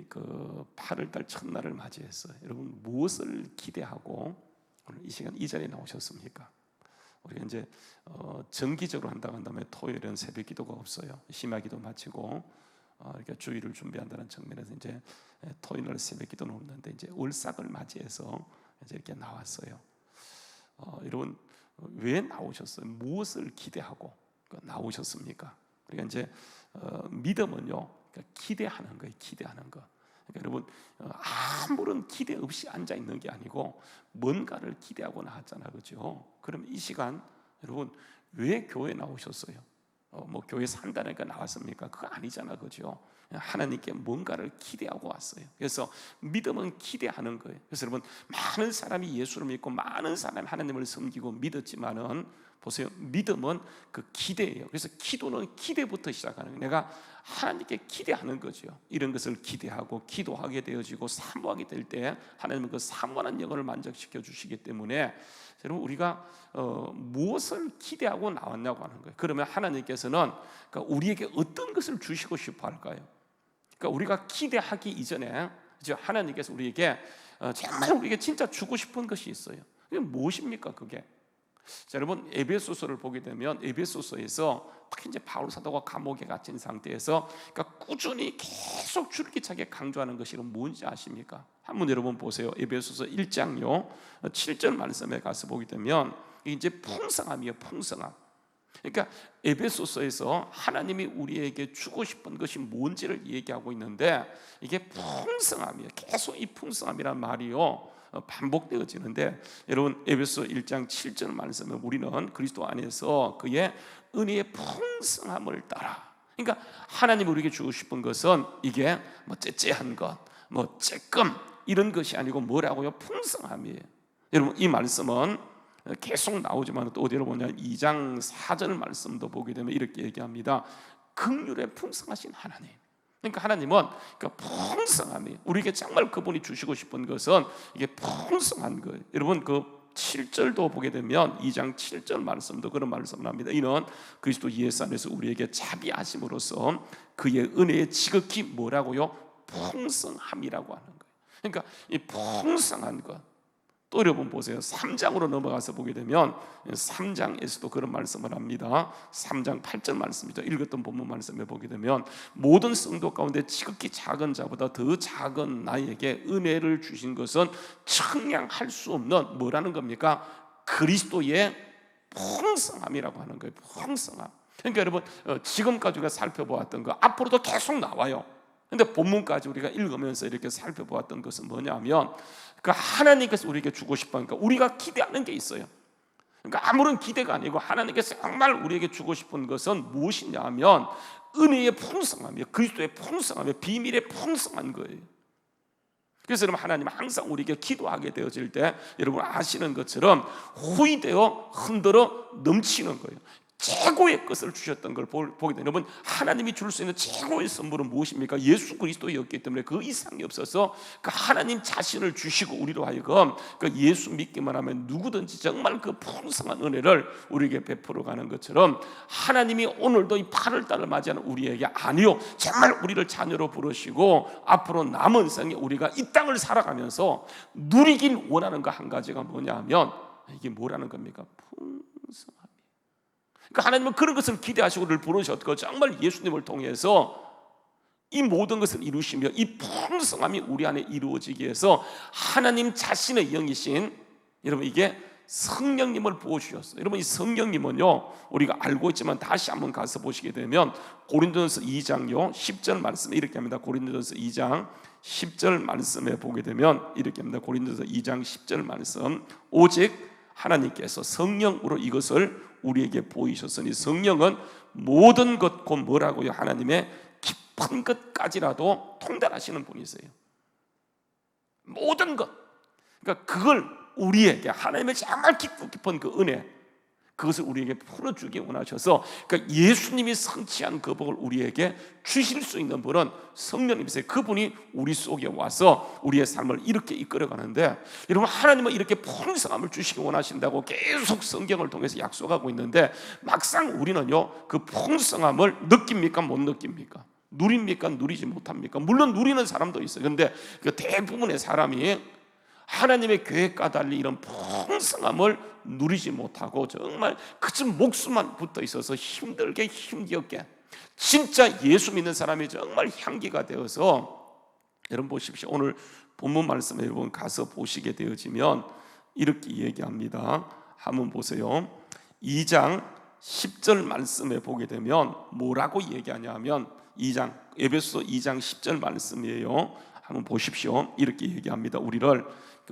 그 8월달 첫날을 맞이해서 여러분 무엇을 기대하고 오늘 이 시간 이 자리에 나오셨습니까? 우리가 이제 정기적으로 한다고 한다면 토요일은 새벽 기도가 없어요. 심야 기도 마치고 이렇게 주일을 준비한다는 측면에서 이제 토요일날 새벽 기도는 없는데 이제 월삭을 맞이해서 이제 이렇게 나왔어요. 여러분 왜 나오셨어요? 무엇을 기대하고 나오셨습니까? 우리가 이제 믿음은요, 그러니까 기대하는 거예요. 기대하는 거. 그러니까 여러분 아무런 기대 없이 앉아 있는 게 아니고 뭔가를 기대하고 나왔잖아요, 그렇죠? 그럼 이 시간 여러분 왜 교회 나오셨어요? 뭐 교회 산다니까 나왔습니까? 그거 아니잖아, 그렇죠? 하나님께 뭔가를 기대하고 왔어요. 그래서 믿음은 기대하는 거예요. 그래서 여러분 많은 사람이 예수를 믿고 많은 사람이 하나님을 섬기고 믿었지만은 보세요, 믿음은 그 기대예요. 그래서 기도는 기대부터 시작하는 거예요. 내가 하나님께 기대하는 거죠. 이런 것을 기대하고 기도하게 되어지고 사모하게 될 때 하나님은 그 사모하는 영혼을 만족시켜 주시기 때문에 여러분 우리가 무엇을 기대하고 나왔냐고 하는 거예요. 그러면 하나님께서는 그러니까 우리에게 어떤 것을 주시고 싶어 할까요? 그러니까 우리가 기대하기 이전에 하나님께서 우리에게 정말 우리에게 진짜 주고 싶은 것이 있어요. 그게 무엇입니까? 그게 자, 여러분 에베소서를 보게 되면 에베소서에서 특히 이제 바울 사도가 감옥에 갇힌 상태에서 그러니까 꾸준히 계속 줄기차게 강조하는 것이 뭔지 아십니까? 한번 여러분 보세요. 에베소서 1장요 7절 말씀에 가서 보게 되면 이제 풍성함이에요. 풍성함. 그러니까 에베소서에서 하나님이 우리에게 주고 싶은 것이 뭔지를 얘기하고 있는데 이게 풍성함이에요. 계속 이 풍성함이란 말이요 반복되어지는데 여러분 에베소 1장 7절 말씀에 우리는 그리스도 안에서 그의 은혜의 풍성함을 따라, 그러니까 하나님이 우리에게 주고 싶은 것은 이게 뭐 째째한 것, 뭐 쬐끔 이런 것이 아니고 뭐라고요? 풍성함이에요. 여러분 이 말씀은 계속 나오지만 또 어디로 보냐 2장 4절 말씀도 보게 되면 이렇게 얘기합니다. 긍휼에 풍성하신 하나님. 그러니까 하나님은 풍성함이 우리에게 정말 그분이 주시고 싶은 것은 이게 풍성한 거예요. 여러분 그 7절도 보게 되면 2장 7절 말씀도 그런 말씀을 합니다. 이는 그리스도 예수 안에서 우리에게 자비하심으로써 그의 은혜의 지극히 뭐라고요? 풍성함이라고 하는 거예요. 그러니까 이 풍성한 것. 또 여러분 보세요. 3장으로 넘어가서 보게 되면 3장에서도 그런 말씀을 합니다. 3장 8절 말씀이죠. 읽었던 본문 말씀에 보게 되면 모든 성도 가운데 지극히 작은 자보다 더 작은 나에게 은혜를 주신 것은 청량할 수 없는 뭐라는 겁니까? 그리스도의 풍성함이라고 하는 거예요. 풍성함. 그러니까 여러분 지금까지 우리가 살펴보았던 거 앞으로도 계속 나와요. 근데 본문까지 우리가 읽으면서 이렇게 살펴보았던 것은 뭐냐면 그러니까 하나님께서 우리에게 주고 싶어 하니까 우리가 기대하는 게 있어요. 그러니까 아무런 기대가 아니고 하나님께서 정말 우리에게 주고 싶은 것은 무엇이냐 하면 은혜의 풍성함이에요. 그리스도의 풍성함이에요. 비밀의 풍성한 거예요. 그래서 여러분 하나님은 항상 우리에게 기도하게 되어질 때 여러분 아시는 것처럼 후이되어 흔들어 넘치는 거예요. 최고의 것을 주셨던 걸 보게 되면 여러분 하나님이 줄 수 있는 최고의 선물은 무엇입니까? 예수 그리스도였기 때문에 그 이상이 없어서 그 하나님 자신을 주시고 우리로 하여금 그 예수 믿기만 하면 누구든지 정말 그 풍성한 은혜를 우리에게 베풀어 가는 것처럼 하나님이 오늘도 이 8월달을 맞이하는 우리에게 아니요 정말 우리를 자녀로 부르시고 앞으로 남은 생에 우리가 이 땅을 살아가면서 누리길 원하는 거 한 가지가 뭐냐 하면 이게 뭐라는 겁니까? 풍성함. 그러니까 하나님은 그런 것을 기대하시고 우리를 부르셨고 정말 예수님을 통해서 이 모든 것을 이루시며 이 풍성함이 우리 안에 이루어지기 위해서 하나님 자신의 영이신 여러분 이게 성령님을 부어주셨어요. 여러분 이 성령님은요 우리가 알고 있지만 다시 한번 가서 보시게 되면 고린도전서 2장요 10절 말씀에 이렇게 합니다. 고린도전서 2장 10절 말씀에 보게 되면 이렇게 합니다. 고린도전서 2장 10절 말씀 오직 하나님께서 성령으로 이것을 우리에게 보이셨으니 성령은 모든 것 곧 뭐라고요? 하나님의 깊은 것까지라도 통달하시는 분이세요. 모든 것. 그러니까 그걸 우리에게 하나님의 정말 깊고 깊은 그 은혜 그것을 우리에게 풀어주기 원하셔서 그러니까 예수님이 성취한 그 복을 우리에게 주실 수 있는 분은 성령님이세요. 그분이 우리 속에 와서 우리의 삶을 이렇게 이끌어가는데 여러분 하나님은 이렇게 풍성함을 주시기 원하신다고 계속 성경을 통해서 약속하고 있는데 막상 우리는요 그 풍성함을 느낍니까? 못 느낍니까? 누립니까? 누리지 못합니까? 물론 누리는 사람도 있어요. 그런데 그 대부분의 사람이 하나님의 계획과 달리 이런 풍성함을 누리지 못하고 정말 그저 목숨만 붙어 있어서 힘들게 힘겹게 진짜 예수 믿는 사람이 정말 향기가 되어서, 여러분 보십시오. 오늘 본문 말씀에 여러분 가서 보시게 되어지면 이렇게 얘기합니다. 한번 보세요. 2장 10절 말씀에 보게 되면 뭐라고 얘기하냐면 에베소 2장 10절 말씀이에요. 한번 보십시오. 이렇게 얘기합니다. 우리를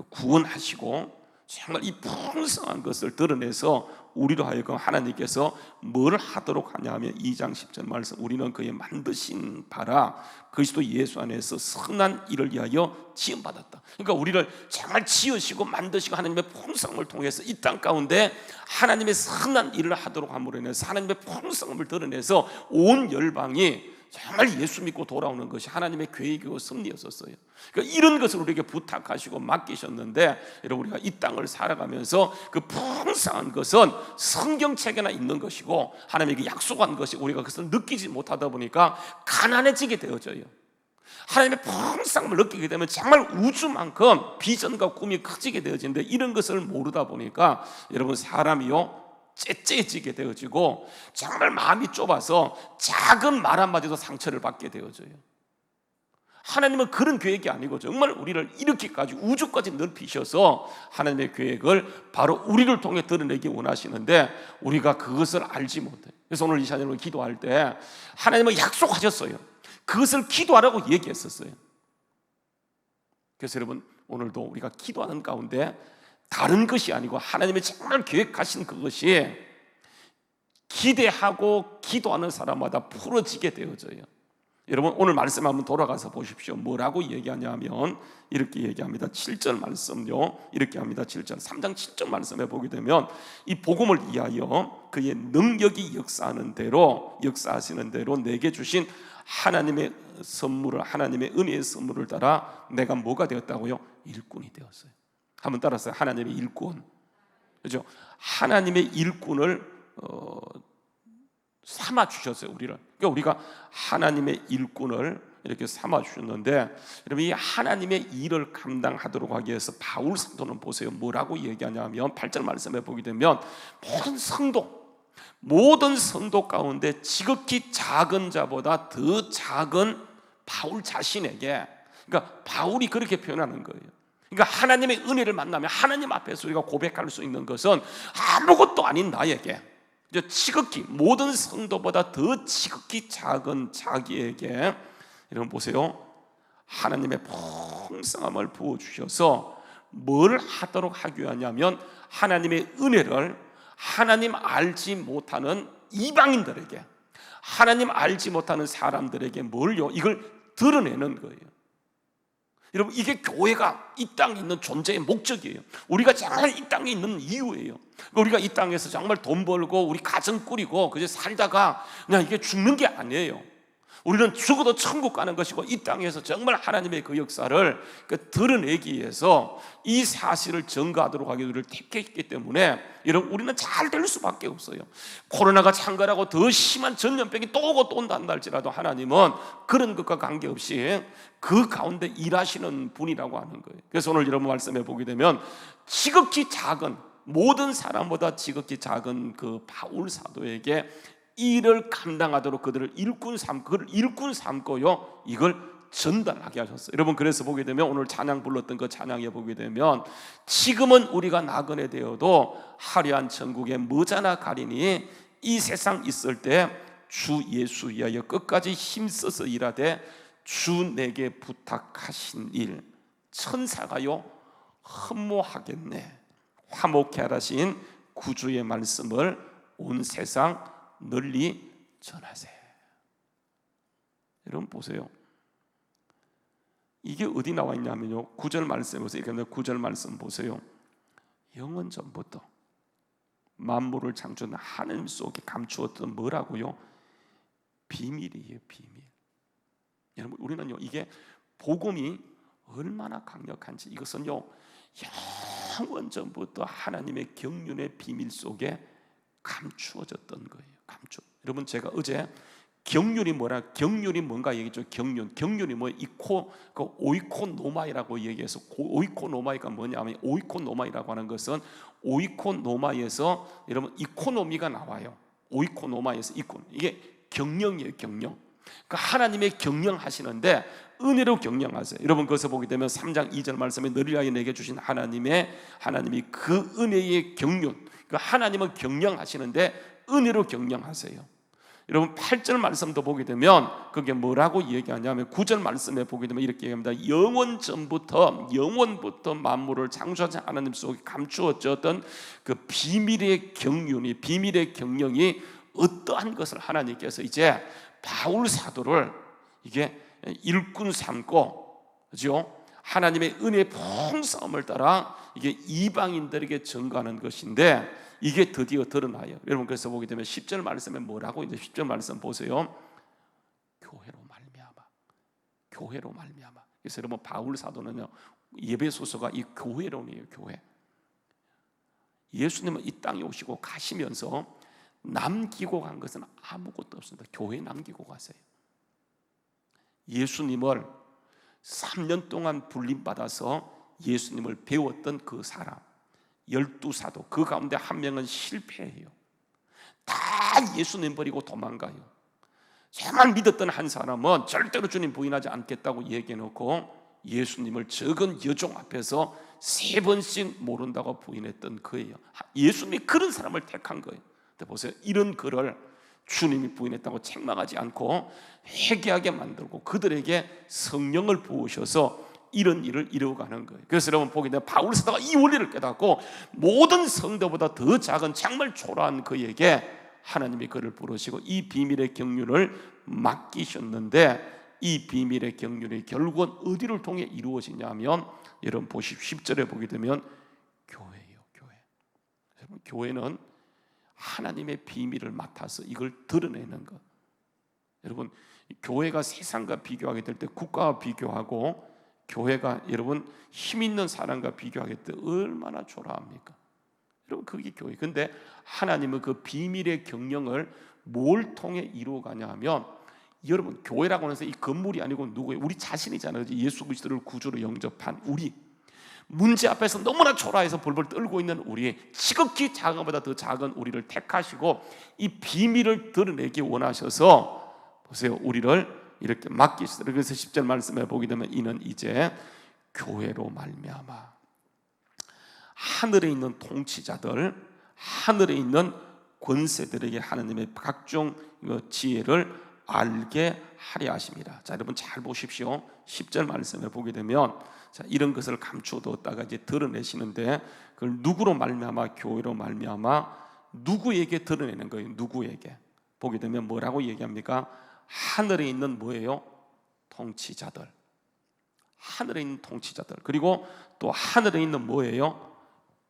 구원하시고 정말 이 풍성한 것을 드러내서 우리로 하여금 하나님께서 뭘 하도록 하냐면 2장 10절 말씀, 우리는 그의 만드신 바라 그리스도 예수 안에서 선한 일을 위하여 지음받았다. 그러니까 우리를 정말 지으시고 만드시고 하나님의 풍성을 통해서 이 땅 가운데 하나님의 선한 일을 하도록 함으로 인해서 하나님의 풍성함을 드러내서 온 열방이 정말 예수 믿고 돌아오는 것이 하나님의 계획이고 섭리였었어요. 그러니까 이런 것을 우리에게 부탁하시고 맡기셨는데, 여러분 우리가 이 땅을 살아가면서 그 풍성한 것은 성경책에나 있는 것이고 하나님에게 약속한 것이 우리가 그것을 느끼지 못하다 보니까 가난해지게 되어져요. 하나님의 풍성함을 느끼게 되면 정말 우주만큼 비전과 꿈이 커지게 되어지는데, 이런 것을 모르다 보니까 여러분 사람이요 째째지게 되어지고 정말 마음이 좁아서 작은 말 한마디도 상처를 받게 되어져요. 하나님은 그런 계획이 아니고 정말 우리를 이렇게까지 우주까지 넓히셔서 하나님의 계획을 바로 우리를 통해 드러내기 원하시는데 우리가 그것을 알지 못해요. 그래서 오늘 이 시간에 기도할 때 하나님은 약속하셨어요. 그것을 기도하라고 얘기했었어요. 그래서 여러분 오늘도 우리가 기도하는 가운데 다른 것이 아니고 하나님의 정말 계획하신 그것이 기대하고 기도하는 사람마다 풀어지게 되어져요. 여러분 오늘 말씀 한번 돌아가서 보십시오. 뭐라고 얘기하냐면 이렇게 얘기합니다. 7절 말씀요 이렇게 합니다. 7절 3장 7절 말씀에 보게 되면 이 복음을 위하여 그의 능력이 역사하시는 대로 내게 주신 하나님의 선물을, 하나님의 은혜의 선물을 따라 내가 뭐가 되었다고요? 일꾼이 되었어요. 한번 따라서 하나님의 일꾼, 그렇죠? 하나님의 일꾼을 삼아 주셨어요. 우리를. 그러니까 우리가 하나님의 일꾼을 이렇게 삼아 주셨는데, 여러분 이 하나님의 일을 감당하도록 하기 위해서 바울 사도는 보세요. 뭐라고 얘기하냐면 8절 말씀에 보게 되면 모든 성도 가운데 지극히 작은 자보다 더 작은 바울 자신에게, 그러니까 바울이 그렇게 표현하는 거예요. 그러니까 하나님의 은혜를 만나면 하나님 앞에서 우리가 고백할 수 있는 것은 아무것도 아닌 나에게 지극히 모든 성도보다 더 지극히 작은 자기에게, 여러분 보세요. 하나님의 풍성함을 부어주셔서 뭘 하도록 하기 위하냐면 하나님의 은혜를 하나님 알지 못하는 이방인들에게, 하나님 알지 못하는 사람들에게 뭘요? 이걸 드러내는 거예요. 여러분 이게 교회가 이 땅에 있는 존재의 목적이에요. 우리가 정말 이 땅에 있는 이유예요. 우리가 이 땅에서 정말 돈 벌고 우리 가정 꾸리고 그저 살다가 그냥 이게 죽는 게 아니에요. 우리는 죽어도 천국 가는 것이고 이 땅에서 정말 하나님의 그 역사를 드러내기 위해서 이 사실을 증거하도록 하기 위해 택했기 때문에 여러분 우리는 잘 될 수밖에 없어요. 코로나가 창궐하고 더 심한 전염병이 또 오고 또 온다 할지라도 하나님은 그런 것과 관계없이 그 가운데 일하시는 분이라고 하는 거예요. 그래서 오늘 여러분 말씀해 보게 되면 지극히 작은, 모든 사람보다 지극히 작은 그 바울 사도에게 일을 감당하도록 그들을 일꾼 삼고요 이걸 전달하게 하셨어요. 여러분 그래서 보게 되면 오늘 찬양 불렀던 그 찬양에 보게 되면 지금은 우리가 나그네 되어도 화려한 천국에 머지않아 가리니 이 세상 있을 때 주 예수 위하여 끝까지 힘써서 일하되 주 내게 부탁하신 일 천사가요 흠모하겠네. 화목케 하라신 구주의 말씀을 온 세상 널리 전하세. 여러분 보세요. 이게 어디 나와 있냐면요 9절 말씀 보세요. 9절 말씀 보세요. 영원 전부터 만물을 창조한 하나님 속에 감추었던 뭐라고요? 비밀이에요. 비밀. 여러분 우리는요 이게 복음이 얼마나 강력한지, 이것은요 영원 전부터 하나님의 경륜의 비밀 속에 감추어졌던 거예요. 여러분 제가 어제 경륜이 뭐라? 경륜이 뭔가 얘기죠. 경륜이 뭐 오이코노마이라고 얘기해서 오이코노마이가 뭐냐면 오이코노마이라고 하는 것은 오이코노마이에서 여러분 이코노미가 나와요. 오이코노마이에서 이게 경영이에요. 경영. 그러니까 하나님의 경영하시는데 은혜로 경영하세요. 여러분 그것을 보게 되면 3장 2절 말씀에 너를 위하여 내게 주신 하나님이 그 은혜의 경륜. 그러니까 하나님은 경영하시는데 은혜로 경영하세요. 여러분 8절 말씀도 보게 되면 그게 뭐라고 얘기하냐면 9절 말씀에 보게 되면 이렇게 얘기합니다. 영원부터 만물을 창조하신 하나님 속에 감추어졌던 그 비밀의 경영이 어떠한 것을 하나님께서 이제 바울 사도를 이게 일꾼 삼고, 그죠? 하나님의 은혜의 풍성함을 따라 이게 이방인들에게 전가하는 것인데 이게 드디어 드러나요. 여러분 그래서 보게 되면 10절 말씀에 뭐라고 이제 10절 말씀 보세요. 교회로 말미암아. 그래서 여러분 바울 사도는요 예배소서가 이 교회론이에요. 교회. 예수님은 이 땅에 오시고 가시면서 남기고 간 것은 아무것도 없습니다. 교회 남기고 가세요. 예수님을 3년 동안 불림받아서 예수님을 배웠던 그 사람 12사도 그 가운데 한 명은 실패해요. 다 예수님 버리고 도망가요. 정말 믿었던 한 사람은 절대로 주님 부인하지 않겠다고 얘기해놓고 예수님을 적은 여종 앞에서 3번씩 모른다고 부인했던 거예요. 예수님이 그런 사람을 택한 거예요. 근데 보세요. 이런 글을 주님이 부인했다고 책망하지 않고 회개하게 만들고 그들에게 성령을 부으셔서 이런 일을 이루어가는 거예요. 그래서 여러분 보게 되면 바울 사도가 이 원리를 깨닫고 모든 성도보다 더 작은 정말 초라한 그에게 하나님이 그를 부르시고 이 비밀의 경륜을 맡기셨는데 이 비밀의 경륜이 결국은 어디를 통해 이루어지냐면 여러분 보십시오. 10절에 보게 되면 교회예요. 교회. 여러분 교회는 하나님의 비밀을 맡아서 이걸 드러내는 것. 여러분 교회가 세상과 비교하게 될 때 국가와 비교하고 교회가 여러분 힘 있는 사람과 비교하게 될 때 얼마나 초라합니까? 여러분 그게 교회. 근데 하나님은 그 비밀의 경영을 뭘 통해 이루어가냐 하면 여러분 교회라고 해서 이 건물이 아니고 누구예요? 우리 자신이잖아요. 예수 그리스도를 구주로 영접한 우리. 문제 앞에서 너무나 초라해서 벌벌 떨고 있는 우리, 지극히 작은 것보다 더 작은 우리를 택하시고 이 비밀을 드러내기 원하셔서 보세요. 우리를 이렇게 맡기시더라고요. 그래서 10절 말씀에 보게 되면 이는 이제 교회로 말미암아 하늘에 있는 통치자들, 하늘에 있는 권세들에게 하나님의 각종 지혜를 알게 하려 하십니다. 자, 여러분 잘 보십시오. 10절 말씀에 보게 되면 자, 이런 것을 감추어뒀다가 이제 드러내시는데 그걸 누구로 말미암아? 교회로 말미암아 누구에게 드러내는 거예요? 누구에게? 보게 되면 뭐라고 얘기합니까? 하늘에 있는 뭐예요? 통치자들. 하늘에 있는 통치자들. 그리고 또 하늘에 있는 뭐예요?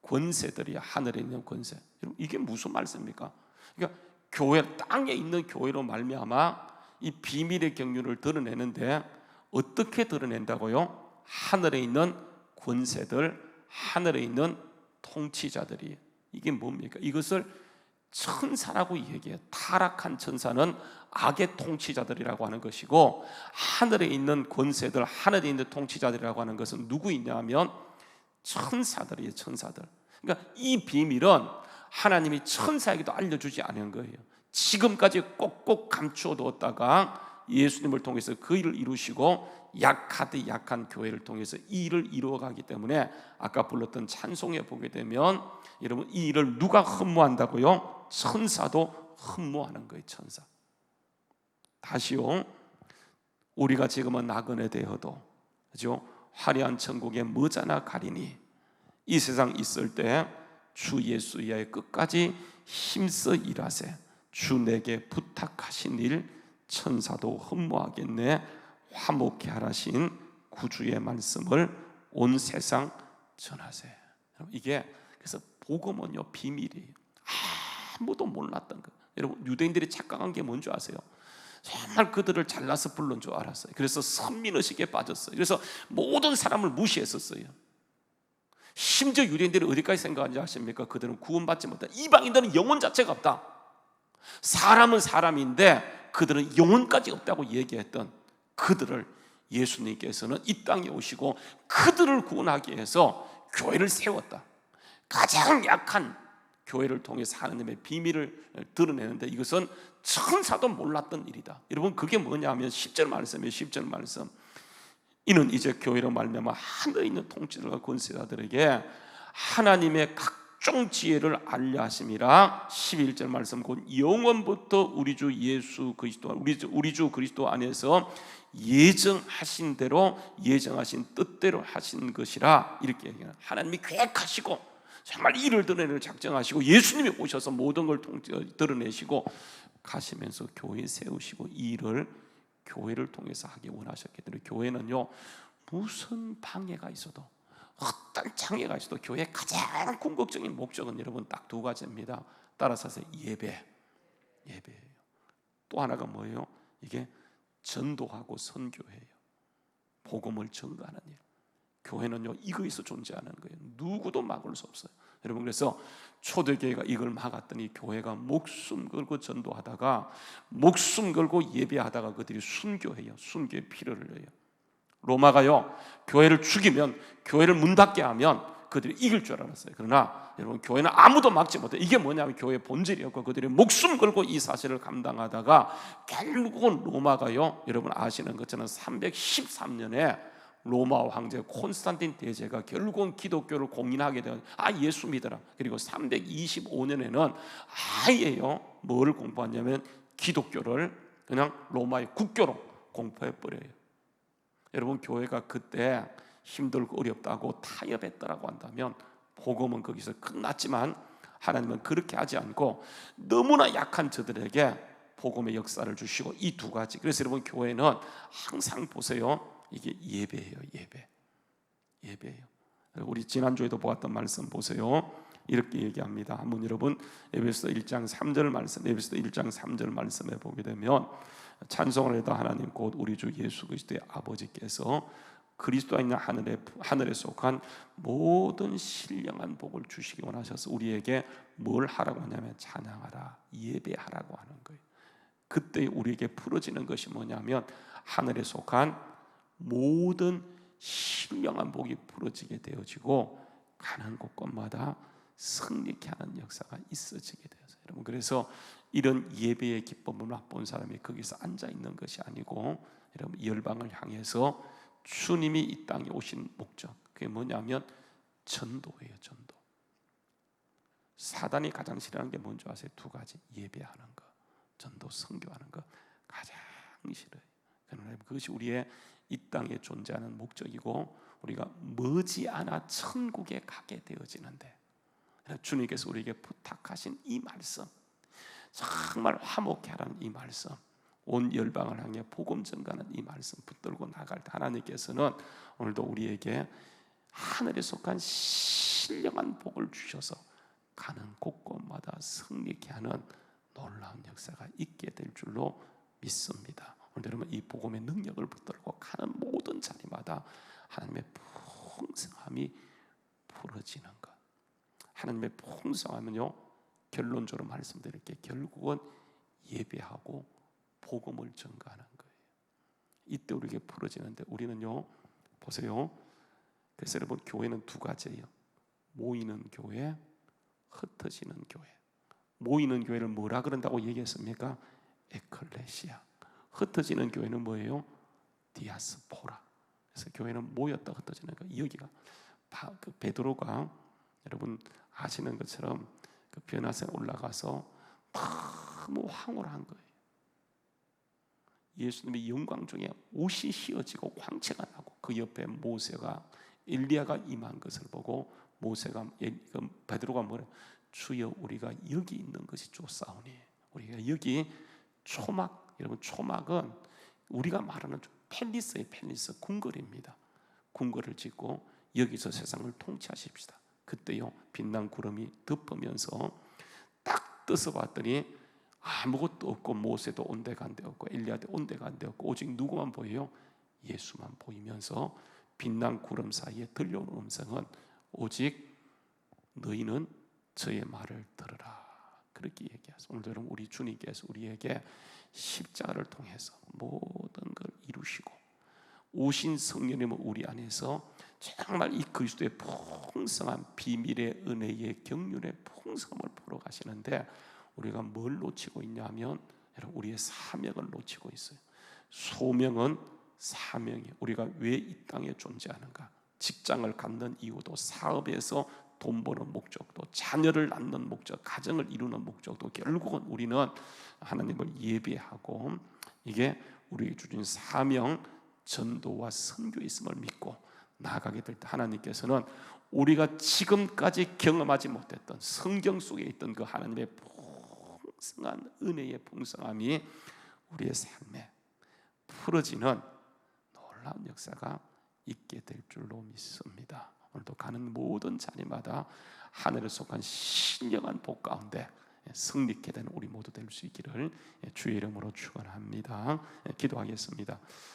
권세들이야. 하늘에 있는 권세. 여러분 이게 무슨 말씀입니까? 그러니까 교회, 땅에 있는 교회로 말미암아 이 비밀의 경륜을 드러내는데 어떻게 드러낸다고요? 하늘에 있는 권세들, 하늘에 있는 통치자들이. 이게 뭡니까? 이것을 천사라고 얘기해요. 타락한 천사는 악의 통치자들이라고 하는 것이고 하늘에 있는 권세들, 하늘에 있는 통치자들이라고 하는 것은 누구이냐면 천사들이에요. 천사들. 그러니까 이 비밀은 하나님이 천사에게도 알려주지 않은 거예요. 지금까지 꼭꼭 감추어두었다가 예수님을 통해서 그 일을 이루시고 약하디 약한 교회를 통해서 이 일을 이루어가기 때문에 아까 불렀던 찬송에 보게 되면 여러분 이 일을 누가 흠모한다고요? 천사도 흠모하는 거예요. 천사. 다시요. 우리가 지금은 나그네 되어도 그죠? 화려한 천국에 머자나 가리니 이 세상 있을 때 주 예수 이하의 끝까지 힘써 일하세. 주 내게 부탁하신 일 천사도 흠모하겠네. 화목케 하라신 구주의 말씀을 온 세상 전하세. 이게 그래서 복음은요 비밀이에요. 아무도 몰랐던 거. 여러분 유대인들이 착각한 게 뭔지 아세요? 정말 그들을 잘라서 부른 줄 알았어요. 그래서 선민의식에 빠졌어요. 그래서 모든 사람을 무시했었어요. 심지어 유대인들이 어디까지 생각하는지 아십니까? 그들은 구원받지 못한 이방인들은 영혼 자체가 없다. 사람은 사람인데 그들은 영혼까지 없다고 얘기했던 그들을 예수님께서는 이 땅에 오시고 그들을 구원하기 위해서 교회를 세웠다. 가장 약한 교회를 통해서 하나님의 비밀을 드러내는데 이것은 천사도 몰랐던 일이다. 여러분, 그게 뭐냐면 10절 말씀이에요. 10절 말씀. 이는 이제 교회로 말미암아 하늘에 있는 통치들과 권세자들에게 하나님의 각종 지혜를 알려 하심이라. 11절 말씀. 곧 영원부터 우리 주 예수 그리스도, 우리 주 그리스도 안에서 예정하신 대로, 예정하신 뜻대로 하신 것이라. 이렇게 얘기해요. 하나님이 계획하시고 정말 일을 드러내는 작정하시고 예수님이 오셔서 모든 걸 드러내시고 가시면서 교회 세우시고 이 일을 교회를 통해서 하기 원하셨기 때문에 교회는요, 무슨 방해가 있어도, 어떤 장애가 있어도 교회의 가장 궁극적인 목적은 여러분 딱 두 가지입니다. 따라서 예배예요. 또 하나가 뭐예요? 이게 전도하고 선교예요. 복음을 전가하는 일. 교회는요, 이거에서 존재하는 거예요. 누구도 막을 수 없어요. 여러분, 그래서 초대교회가 이걸 막았더니 교회가 목숨 걸고 전도하다가, 목숨 걸고 예배하다가 그들이 순교해요. 순교의 피를 흘려요. 로마가요, 교회를 죽이면, 교회를 문 닫게 하면 그들이 이길 줄 알았어요. 그러나 여러분, 교회는 아무도 막지 못해요. 이게 뭐냐면 교회의 본질이었고, 그들이 목숨 걸고 이 사실을 감당하다가 결국은 로마가요, 여러분 아시는 것처럼 313년에 로마 황제 콘스탄틴 대제가 결국은 기독교를 공인하게 되어 예수 믿어라. 그리고 325년에는 아예요, 뭐를 공부하냐면 기독교를 그냥 로마의 국교로 공포해 버려요. 여러분, 교회가 그때 힘들고 어렵다고 타협했다라고 한다면 복음은 거기서 끝났지만 하나님은 그렇게 하지 않고 너무나 약한 저들에게 복음의 역사를 주시고 이 두 가지. 그래서 여러분, 교회는 항상 보세요, 이게 예배예요. 예배예요. 우리 지난주에도 보았던 말씀 보세요. 이렇게 얘기합니다. 한번 여러분 에베소서 1장 3절 말씀, 에베소서 1장 3절 말씀에 보게 되면 찬송을 해도 하나님 곧 우리 주 예수 그리스도의 아버지께서 그리스도 있는 하늘에 속한 모든 신령한 복을 주시기 원하셔서 우리에게 뭘 하라고 하냐면 찬양하라, 예배하라고 하는 거예요. 그때 우리에게 풀어지는 것이 뭐냐면 하늘에 속한 모든 신령한 복이 풀어지게 되어지고 가는 곳곳마다 승리케 하는 역사가 있어지게 되어서 여러분, 그래서 이런 예배의 기쁨을 맛본 사람이 거기서 앉아 있는 것이 아니고 여러분, 열방을 향해서 주님이 이 땅에 오신 목적, 그게 뭐냐면 전도예요. 전도. 사단이 가장 싫어하는 게 뭔지 아세요? 두 가지. 예배하는 거, 전도, 선교하는 거 가장 싫어요. 그러나 그것이 우리의 이 땅에 존재하는 목적이고 우리가 머지않아 천국에 가게 되어지는데, 주님께서 우리에게 부탁하신 이 말씀, 정말 화목케 하라는 이 말씀, 온 열방을 향해 복음 전가하는 이 말씀 붙들고 나갈 때 하나님께서는 오늘도 우리에게 하늘에 속한 신령한 복을 주셔서 가는 곳곳마다 승리케 하는 놀라운 역사가 있게 될 줄로 믿습니다. 오늘 여러분, 이 복음의 능력을 붙들고 가는 모든 자리마다 하나님의 풍성함이 풀어지는 것. 하나님의 풍성함은요, 결론적으로 말씀드릴게요, 결국은 예배하고 복음을 전가하는 거예요. 이때 우리에게 풀어지는데 우리는요, 보세요. 그래서 여러분, 교회는 두 가지예요. 모이는 교회, 흩어지는 교회. 모이는 교회를 뭐라 그런다고 얘기했습니까? 에클레시아. 흩어지는 교회는 뭐예요? 디아스포라. 그래서 교회는 모였다 흩어지는 거. 여기가 그 베드로가 여러분 아시는 것처럼 그 변화산에 올라가서 너무 황홀한 거예요. 예수님의 영광 중에 옷이 휘어지고 광채가 나고 그 옆에 모세가 엘리야가 임한 것을 보고 모세가 베드로가 뭐래? 주여, 우리가 여기 있는 것이 좋사오니. 우리가 여기 초막, 여러분 초막은 우리가 말하는 팰리스의 팰리스, 궁궐입니다. 궁궐을 짓고 여기서 세상을 통치하십시다. 그때요, 빛난 구름이 덮으면서 딱 떠서 봤더니 아무것도 없고 모세도 온데간데 없고 엘리야도 온데간데 없고 오직 누구만 보여요? 예수만 보이면서 빛난 구름 사이에 들려오는 음성은 오직 너희는 저의 말을 들으라. 그렇게 얘기하세요. 오늘 여러분, 우리 주님께서 우리에게 십자가를 통해서 모든 걸 이루시고 오신 성령님은 우리 안에서 정말 이 그리스도의 풍성한 비밀의 은혜의 경륜의 풍성함을 보러 가시는데, 우리가 뭘 놓치고 있냐 하면 여러분, 우리의 사명을 놓치고 있어요. 소명은 사명이, 우리가 왜 이 땅에 존재하는가, 직장을 갖는 이유도, 사업에서 돈 버는 목적도, 자녀를 낳는 목적, 가정을 이루는 목적도, 결국은 우리는 하나님을 예배하고, 이게 우리에게 주신 사명, 전도와 선교에 있음을 믿고 나아가게 될 때, 하나님께서는 우리가 지금까지 경험하지 못했던 성경 속에 있던 그 하나님의 풍성한 은혜의 풍성함이 우리의 삶에 풀어지는 놀라운 역사가 있게 될 줄로 믿습니다. 오늘도 가는 모든 자리마다 하늘에 속한 신령한 복 가운데 승리케 되는 우리 모두 될 수 있기를 주의 이름으로 축원합니다. 기도하겠습니다.